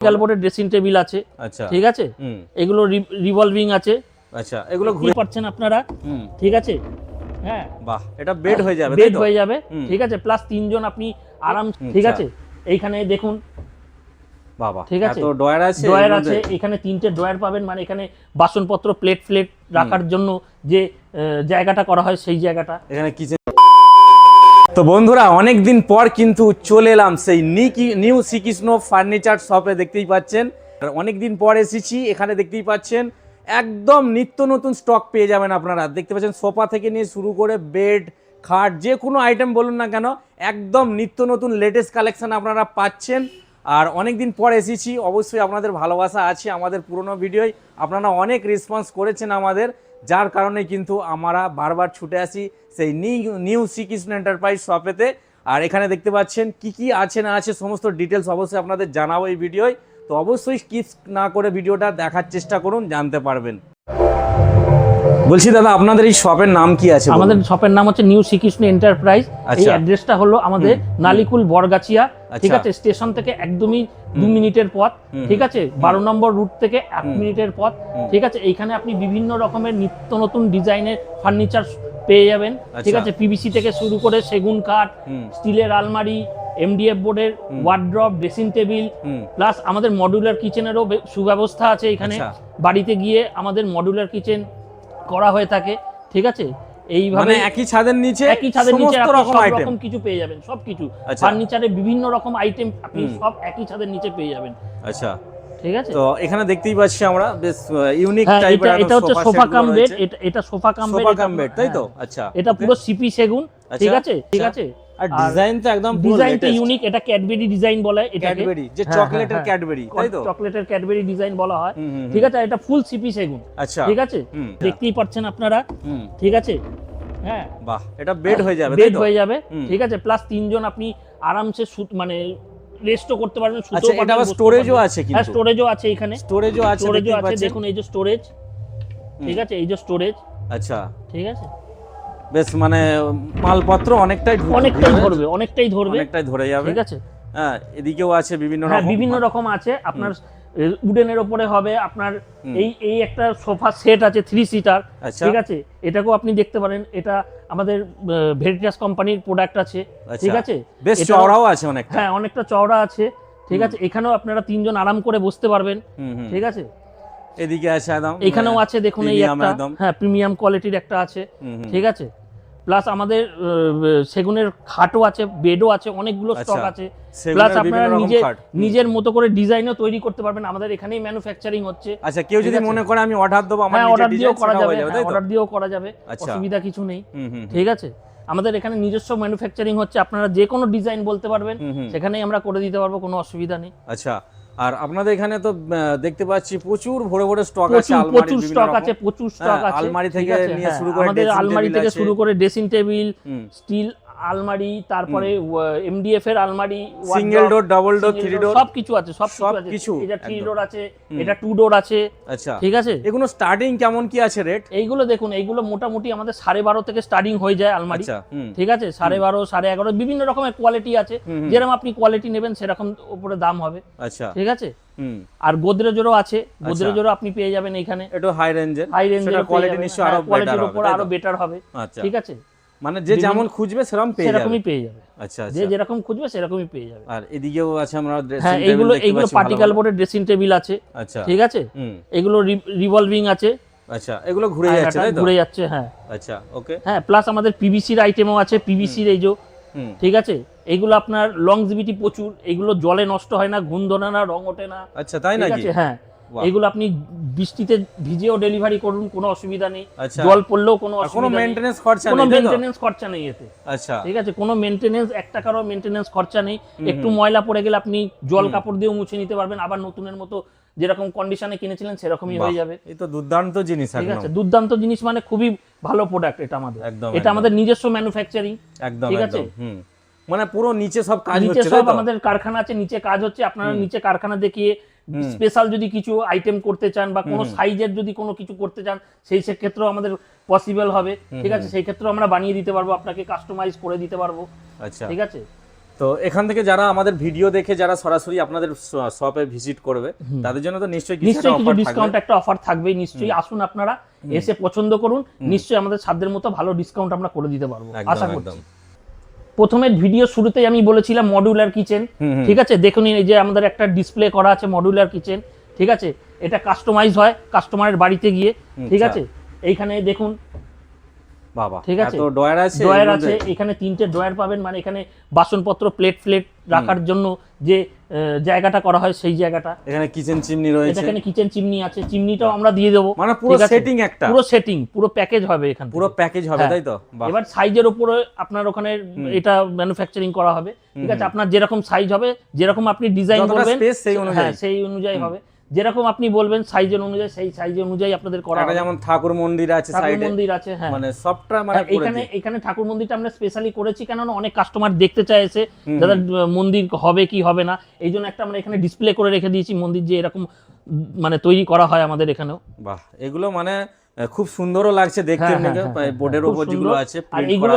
বোর্ডের dressing table আছে। আচ্ছা, ঠিক আছে, এগুলো রিভলভিং আছে। আচ্ছা, এগুলো ঘুরে পাচ্ছেন আপনারা। ঠিক আছে, হ্যাঁ, বাহ, এটা বেড হয়ে যাবে, বেড হয়ে যাবে। ঠিক আছে, প্লাস তিনজন আপনি আরাম। ঠিক আছে, এইখানে দেখুন বাবা, ঠিক আছে, এত ড্রয়ার আছে। ড্রয়ার আছে এখানে, তিনটে ড্রয়ার পাবেন। মানে এখানে বাসনপত্র, প্লেট ফ্লেট রাখার জন্য যে জায়গাটা করা হয় সেই জায়গাটা এখানে কিচেন। তো বন্ধুরা, অনেকদিন পর কিন্তু চলে এলাম সেই নিউ শ্রীকৃষ্ণ ফার্নিচার শপে। দেখতেই পাচ্ছেন অনেকদিন পর এসেছি এখানে। দেখতেই পাচ্ছেন একদম নিত্য নতুন স্টক পেয়ে যাবেন আপনারা। দেখতে পাচ্ছেন সোফা থেকে নিয়ে শুরু করে বেড, খাট, যে কোনো আইটেম বলুন না কেন, একদম নিত্য নতুন লেটেস্ট কালেকশন আপনারা পাচ্ছেন। আর অনেক দিন পর এসেছি, অবশ্যই আপনাদের ভালোবাসা আছে আমাদের পুরনো ভিডিওয়। আপনারা অনেক রেসপন্স করেছেন আমাদের, যার কারণে কিন্তু আমরা বারবার ছুটে আসি সেই নিউ শ্রীকৃষ্ণ এন্টারপ্রাইজ শপেতে। আর এখানে দেখতে পাচ্ছেন কি কি আছে না আছে সমস্ত ডিটেলস অবশ্যই আপনাদের জানাবো এই ভিডিওয়। তো অবশ্যই স্কিপ না করে ভিডিওটা দেখার চেষ্টা করুন, জানতে পারবেন। বলছি দাদা, আপনাদের এই শপের নাম কি আছে? আমাদের শপের নাম হচ্ছে নিউ শ্রীকৃষ্ণ এন্টারপ্রাইজ। এই অ্যাড্রেসটা হলো আমাদের নালিকুল বরগাছিয়া। ঠিক আছে, স্টেশন থেকে একদমই 2 মিনিটের পথ। ঠিক আছে, 12 নম্বর রুট থেকে 1 মিনিটের পথ। ঠিক আছে, এইখানে আপনি বিভিন্ন রকমের নিত্য নতুন ডিজাইনের ফার্নিচার পেয়ে যাবেন। ঠিক আছে, পিভিসি থেকে শুরু করে সেগুন কাঠ, স্টিলের আলমারি, এমডিএফ বোর্ডের ওয়ার্ড্রপ, ড্রেসিং টেবিল, প্লাস আমাদের মডুলার কিচেনেরও সুব্যবস্থা আছে এখানে। বাড়িতে গিয়ে আমাদের মডুলার কিচেন করা হয়ে থাকে। ঠিক আছে, এইভাবে একই ছাদের নিচে সব রকম কিছু পেয়ে যাবেন। সবকিছু ফার্নিচারে বিভিন্ন রকম আইটেম আপনি সব একই ছাদের নিচে পেয়ে যাবেন। আচ্ছা, ঠিক আছে। তো এখানে দেখতেই পাচ্ছি আমরা বেশ ইউনিক টাইপের। এটা হচ্ছে সোফা কাম বেড। এটা সোফা কাম বেড, তাই তো? আচ্ছা, এটা পুরো সিপি সেগুন। ঠিক আছে, ঠিক আছে। আর ডিজাইন তো একদম ডিজাইনটা ইউনিক। এটা ক্যাডবেরি ডিজাইন বলে এটাকে। ক্যাডবেরি, যে চকলেটের ক্যাডবেরি, তাই তো? চকলেটের ক্যাডবেরি ডিজাইন বলা হয়। ঠিক আছে, এটা ফুল সিপি সেগুন। আচ্ছা, ঠিক আছে, দেখতেই পাচ্ছেন আপনারা। ঠিক আছে, হ্যাঁ, বাহ, এটা বেড হয়ে যাবে, বেড হয়ে যাবে। ঠিক আছে, প্লাস তিনজন আপনি আরামসে মানে রেস্টও করতে পারবেন। আচ্ছা, এটা আবার স্টোরেজও আছে কিন্তু? হ্যাঁ, স্টোরেজও আছে এখানে। স্টোরেজও আছে, দেখুন এই যে স্টোরেজ। ঠিক আছে, এই যে স্টোরেজ। আচ্ছা, ঠিক আছে, বেশ মানে মালপত্র অনেকটাই ধরে যাবে। ঠিক আছে, হ্যাঁ, এদিকেও আছে বিভিন্ন রকম আছে। আপনার উডেনের উপরে হবে আপনার এই একটা সোফা সেট আছে 3 সিটার। ঠিক আছে, এটাকেও আপনি দেখতে পারেন। এটা আমাদের ভেরিটাস কোম্পানির প্রোডাক্ট আছে। ঠিক আছে, বেশ চওড়াও আছে অনেকটা। হ্যাঁ, অনেকটা চওড়া আছে। ঠিক আছে, এখানেও আপনারা তিনজন আরাম করে বসতে পারবেন। ঠিক আছে, এদিকে আছে একদম, এখানেও আছে দেখুন এই একটা। হ্যাঁ, প্রিমিয়াম কোয়ালিটির একটা আছে। ঠিক আছে, প্লাস আমাদের সেগুনের খাটও আছে, বেডও আছে, অনেকগুলো স্টক আছে। প্লাস আপনারা নিজের মতো করে ডিজাইনও তৈরি করতে পারবেন। আমাদের এখানেই ম্যানুফ্যাকচারিং হচ্ছে। আচ্ছা, কেউ যদি মনে করে আমি অর্ডার দেবো, আমার অর্ডার দিয়েও করা যাবে। অর্ডার দিয়েও করা যাবে, অসুবিধা কিছু নেই। ঠিক আছে, আমাদের এখানে নিজস্ব ম্যানুফ্যাকচারিং হচ্ছে। আপনারা যে কোনো ডিজাইন বলতে পারবেন, সেখানেই আমরা করে দিতে পারবো, কোনো অসুবিধা নেই। আচ্ছা, আর আপনাদের এখানে তো দেখতে পাচ্ছি প্রচুর ভরে স্টক আছে। প্রচুর স্টক আছে, প্রচুর স্টক আছে। আলমারি থেকে নিয়ে শুরু করে আমাদের আলমারি থেকে শুরু করে ড্রেসিং টেবিল, স্টিল আলমারি, তারপরে এমডিএফ এর আলমারি, সিঙ্গেল ডোর, ডাবল ডোর, 3 ডোর, সবকিছু আছে। সবকিছু এটা 3 ডোর আছে, এটা 2 ডোর আছে। আচ্ছা, ঠিক আছে, এগুলো স্টার্টিং কেমন কি আছে রেট? এইগুলো দেখুন, এইগুলো মোটামুটি আমাদের 12.5 থেকে স্টার্টিং হয়ে যায় আলমারি। ঠিক আছে, 12.5, 11.5 বিভিন্ন রকমের কোয়ালিটি আছে। যেরকম আপনি কোয়ালিটি নেবেন সেরকম উপরে দাম হবে। আচ্ছা, ঠিক আছে। আর গোদরেজেরও আছে। গোদরেজেরও আপনি পেয়ে যাবেন এখানে। একটু হাই রেঞ্জের কোয়ালিটি নিশ্চয়ই আরো বেটার হবে। ঠিক আছে, মানে যে যেমন খুঁজবে সেরকমই পেয়ে যাবে। আচ্ছা, যে যেরকম খুঁজবে সেরকমই পেয়ে যাবে। আর এদিকেও আছে আমরা ড্রেসিং টেবিল। এইগুলো পার্টিকেল বোর্ডের ড্রেসিং টেবিল আছে। আচ্ছা, ঠিক আছে, এগুলো রিভলভিং আছে। আচ্ছা, এগুলো ঘুরে যাচ্ছে, তাই তো? ঘুরে যাচ্ছে, হ্যাঁ। আচ্ছা, ওকে। হ্যাঁ, প্লাস আমাদের পিভিসির আইটেমও আছে। পিভিসির এই যে, ঠিক আছে, এগুলো আপনার লংজিভিটি প্রচুর। এগুলো জলে নষ্ট হয় না, ঘুণ ধরে না, রং ওঠে না। আচ্ছা, তাই নাকি? হ্যাঁ, এগুলো আপনি বৃষ্টিতে ভিজেও ডেলিভারি করুন, কোনো অসুবিধা নেই। জল পড়লেও কোনো মেইনটেনেন্স খরচা নেই এতে। আচ্ছা, ঠিক আছে, কোনো মেইনটেনেন্স, 1 টাকারও মেইনটেনেন্স খরচা নেই। একটু ময়লা পড়ে গেলে আপনি জল কাপড় দিয়ে মুছে নিতে পারবেন, আবার নতুনের মতো যেরকম কন্ডিশনে কিনেছিলেন সেরকমই হয়ে যাবে। এই তো দুর্দান্ত জিনিস। ঠিক আছে, দুর্দান্ত জিনিস, মানে খুবই ভালো প্রোডাক্ট এটা আমাদের। এটা আমাদের নিজস্ব ম্যানুফ্যাকচারিং। একদম, ঠিক আছে, মানে পুরো নিচে সব কাজ হচ্ছে। নিচে সব আমাদের কারখানা আছে, নিচে কাজ হচ্ছে। আপনারা নিচে কারখানা দেখিয়ে স্পেশাল যদি কিছু আইটেম করতে চান বা কোনো সাইজের যদি কোনো কিছু করতে চান, সেই ক্ষেত্রেও আমাদের পসিবল হবে। ঠিক আছে, সেই ক্ষেত্রেও আমরা বানিয়ে দিতে পারবো, আপনাকে কাস্টমাইজ করে দিতে পারবো। আচ্ছা, ঠিক আছে। তো এখান থেকে যারা আমাদের ভিডিও দেখে যারা সরাসরি আপনাদের শপে ভিজিট করবে তাদের জন্য তো নিশ্চয়ই কিছু ডিসকাউন্ট একটা অফার থাকবেই, নিশ্চয়ই আসুন আপনারা, এসে পছন্দ করুন, নিশ্চয়ই আমাদের সাধ্যের মতো ভালো ডিসকাউন্ট আমরা করে দিতে পারবো আশা করছি। প্রথমে ভিডিও শুরুতেই আমি বলেছিলাম মডিউলার কিচেন, ঠিক আছে, দেখুন এই যে আমাদের একটা ডিসপ্লে করা আছে মডিউলার কিচেন, ঠিক আছে, এটা কাস্টমাইজ হয় কাস্টমারের বাড়িতে গিয়ে, ঠিক আছে, এইখানে দেখুন বাবা, ঠিক আছে, এত ড্রয়ার আছে, এখানে 3টে ড্রয়ার পাবেন, মানে এখানে বাসনপত্র প্লেট রাখার জন্য যে জায়গাটা করা হয় সেই জায়গাটা। এখানে কিচেন চিমনি রয়েছে, এখানে কিচেন চিমনি আছে, চিমনিটাও আমরা দিয়ে দেবো, মানে পুরো সেটিং, একটা পুরো প্যাকেজ হবে এখানে, পুরো প্যাকেজ হবে, তাই তো? এবার সাইজের উপরে আপনার ওখানে এটা ম্যানুফ্যাকচারিং করা হবে, ঠিক আছে, আপনার যেরকম সাইজ হবে, যেরকম আপনি ডিজাইন করবেন সেই অনুযায়ী হবে, যেরকম আপনি বলবেন সাইজের অনুযায়ী সেই সাইজের অনুযায়ী আপনাদের করা হবে। যেমন ঠাকুর মন্দির আছে, সাইডে মন্দির আছে, হ্যাঁ, মানে সবটা মানে এখানে ঠাকুর মন্দিরটা আমরা স্পেশালি করেছি, কেননা অনেক কাস্টমার দেখতে চাইছে দাদা মন্দির হবে কি হবে না, এই জন্য একটা আমরা এখানে ডিসপ্লে করে রেখে দিয়েছি মন্দির যে এরকম মানে তৈরি করা হয় আমাদের এখানেও। বাহ, এগুলো মানে খুব সুন্দরও লাগছে দেখতে, বোর্ডের উপর যেগুলো আছে, আর এইগুলো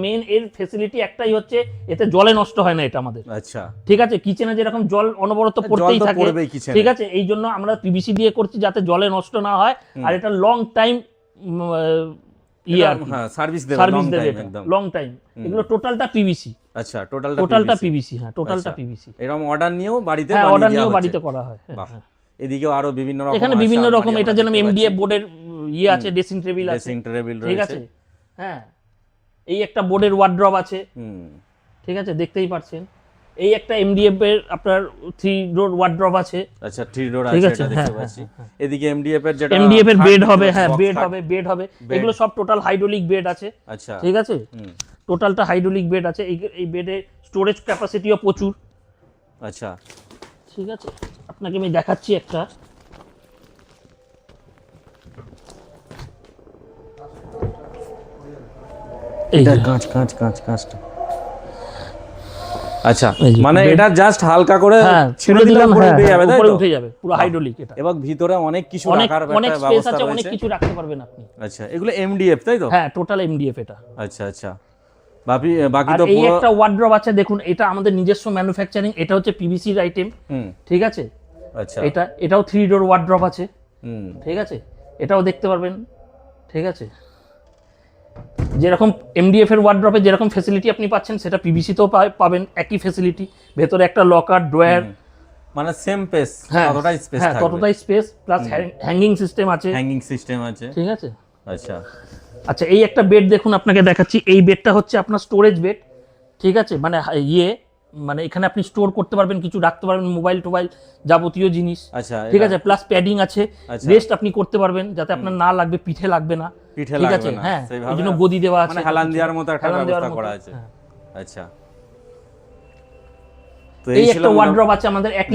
মেন এর ফ্যাসিলিটি একটাই হচ্ছে, এতে জলে নষ্ট হয় না এটা আমাদের। আচ্ছা, ঠিক আছে, কিচেনে যেরকম জল অনবরত পড়তেই থাকে, ঠিক আছে, এই জন্য আমরা পিভিসি দিয়ে করছি যাতে জলে নষ্ট না হয়, আর এটা লং টাইম সার্ভিস দেবে লং টাইম। এগুলো টোটালটা পিভিসি। আচ্ছা, টোটালটা পিভিসি, হ্যাঁ, টোটালটা পিভিসি। এরকম অর্ডার নিয়েও বাড়িতে করা হয়। এদিকেও আরো বিভিন্ন রকম, এখানে বিভিন্ন রকম, এটা যেন এমডিএফ বোর্ডের আছে, ড্রেসিং টেবিল আছে, ঠিক আছে, হ্যাঁ, এই একটা বোর্ডের ওয়ার্ড্রপ আছে, ঠিক আছে, দেখতেই পাচ্ছেন, এই একটা এমডিএফ এর আপনার 3 ডোর ওয়ার্ড্রপ আছে। আচ্ছা, 3 ডোর আছে, এটা দেখতে পাচ্ছি। এদিকে এমডিএফ এর বেড হবে, হ্যাঁ, বেড হবে, এগুলো সব টোটাল হাইড্রোলিক বেড আছে। আচ্ছা, ঠিক আছে, টোটালটা হাইড্রোলিক বেড আছে, এই বেডে স্টোরেজ ক্যাপাসিটিও প্রচুর। আচ্ছা, ঠিক আছে, আপনাকে আমি দেখাচ্ছি একটা, কাঁচটা। আচ্ছা, মানে এটা জাস্ট হালকা করে ছেড়ে দিলে উপরে উঠে যাবে, তাই তো? উপরে উঠে যাবে, পুরো হাইড্রোলিক এটা, এবং ভিতরে অনেক কিছু রাখার অনেক স্পেস ব্যবস্থা আছে, রয়েছে, অনেক কিছু রাখতে পারবেন আপনি। আচ্ছা, এগুলো এমডিএফ, তাই তো? হ্যাঁ, টোটাল এমডিএফ এটা। আচ্ছা, বাকি তো এই একটা ওয়ার্ড্রপ আছে, দেখুন, এটা আমাদের নিজস্ব ম্যানুফ্যাকচারিং, এটা হচ্ছে পিভিসির আইটেম, ঠিক আছে। আচ্ছা, এটাও 3 ডোর ওয়ার্ড্রপ আছে, ঠিক আছে, এটাও দেখতে পারবেন, ঠিক আছে, যেরকম এমডিএফ এর ওয়ার্ড্রপে যেরকম ফ্যাসিলিটি আপনি পাচ্ছেন সেটা পিভিসিতেও পাবেন, একই ফ্যাসিলিটি, ভেতরে একটা লকার ড্রয়ার, মানে সেম স্পেস, ততটাই স্পেস, প্লাস হ্যাঙ্গিং সিস্টেম আছে, ঠিক আছে। আচ্ছা, এই একটা বেড দেখুন, আপনাকে দেখাচ্ছি, এই বেডটা হচ্ছে আপনার স্টোরেজ বেড, ঠিক আছে, মানে এখানে আপনি স্টোর করতে পারবেন, কিছু রাখতে পারবেন, মোবাইল টোবাইল যাবতীয় জিনিস, ঠিক আছে, প্লাস প্যাডিং আছে, রেস্ট আপনি করতে পারবেন যাতে আপনার না লাগবে, পিঠে লাগবে না, ঠিক আছে, হ্যাঁ, এই জন্য গদি দেওয়া আছে, মানে হেলান দেওয়ার মতো একটা ব্যবস্থা করা আছে। আচ্ছা, তো এই একটা ওয়ার্ড্রপ আছে আমাদের 1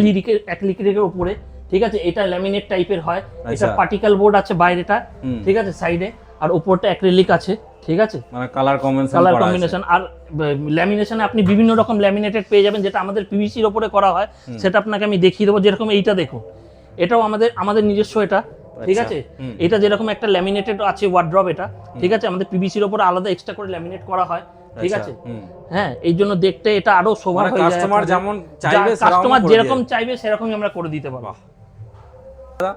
লিটারের উপরে, ঠিক আছে, এটা ল্যামিনেট টাইপের হয়, এটা পার্টিকেল বোর্ড আছে বাইরেটা, ঠিক আছে, সাইডে, আর উপরটা অ্যাক্রিলিক আছে, ঠিক আছে, মানে কালার কম্বিনেশন, আর ল্যামিনেশনে আপনি বিভিন্ন রকম ল্যামিনেটেড পেয়ে যাবেন, যেটা আমাদের পিভিসির উপরে করা হয়, সেটা আপনাকে আমি দেখিয়ে দেবো, যেরকম এইটা দেখুন, এটাও আমাদের নিজস্ব, এটা, ঠিক আছে, এটা যেরকম একটা ল্যামিনেটেড আছে ওয়ার্ড্রপ, এটা, ঠিক আছে, আমাদের পিভিসির উপরে আলাদা এক্সট্রা করে ল্যামিনেট করা হয়, ঠিক আছে, হ্যাঁ, এই জন্য দেখতে এটা আরো শোভা হয়ে যায়, কাস্টমার যেরকম চাইবে সেরকমই আমরা করে দিতে পারবো।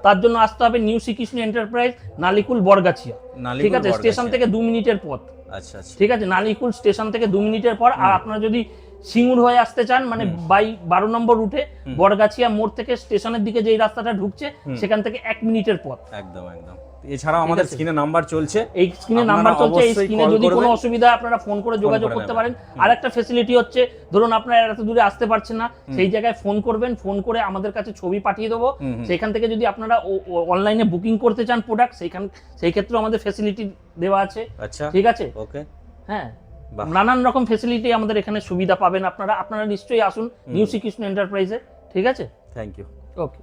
তার জন্য আসতে হবে নিউ শ্রীকৃষ্ণ এন্টারপ্রাইজ, নালিকুল বরগাছিয়া, ঠিক আছে, স্টেশন থেকে 2 মিনিটের পথ। আচ্ছা, ঠিক আছে, নালিকুল স্টেশন থেকে 2 মিনিটের পর। আর আপনারা যদি সিঙ্গুর হয়ে আসতে চান, মানে বাই 12 নম্বর রুটে বরগাছিয়া মোড় থেকে স্টেশনের দিকে যেই রাস্তাটা ঢুকছে, সেখান থেকে 1 মিনিটের পথ। একদম। এছাড়াও আমাদের স্ক্রিনে নাম্বার চলছে, এই স্ক্রিনে নাম্বার চলছে, এই স্ক্রিনে যদি কোনো অসুবিধা আপনারা ফোন করে যোগাযোগ করতে পারেন। আর একটা ফ্যাসিলিটি হচ্ছে, ধরুন আপনারা এত দূরে আসতে পারছেন না, সেই জায়গায় ফোন করবেন, ফোন করে আমাদের কাছে ছবি পাঠিয়ে দেবো, সেখান থেকে যদি আপনারা অনলাইনে বুকিং করতে চান প্রোডাক্ট, সেই ক্ষেত্রে আমাদের ফ্যাসিলিটি দেওয়া আছে। আচ্ছা, ঠিক আছে, ওকে, হ্যাঁ, নানান রকম ফ্যাসিলিটি আমাদের এখানে সুবিধা পাবেন আপনারা নিশ্চয়ই আসুন নিউ শ্রীকৃষ্ণ এন্টারপ্রাইজে, ঠিক আছে, থ্যাংক ইউ, ওকে।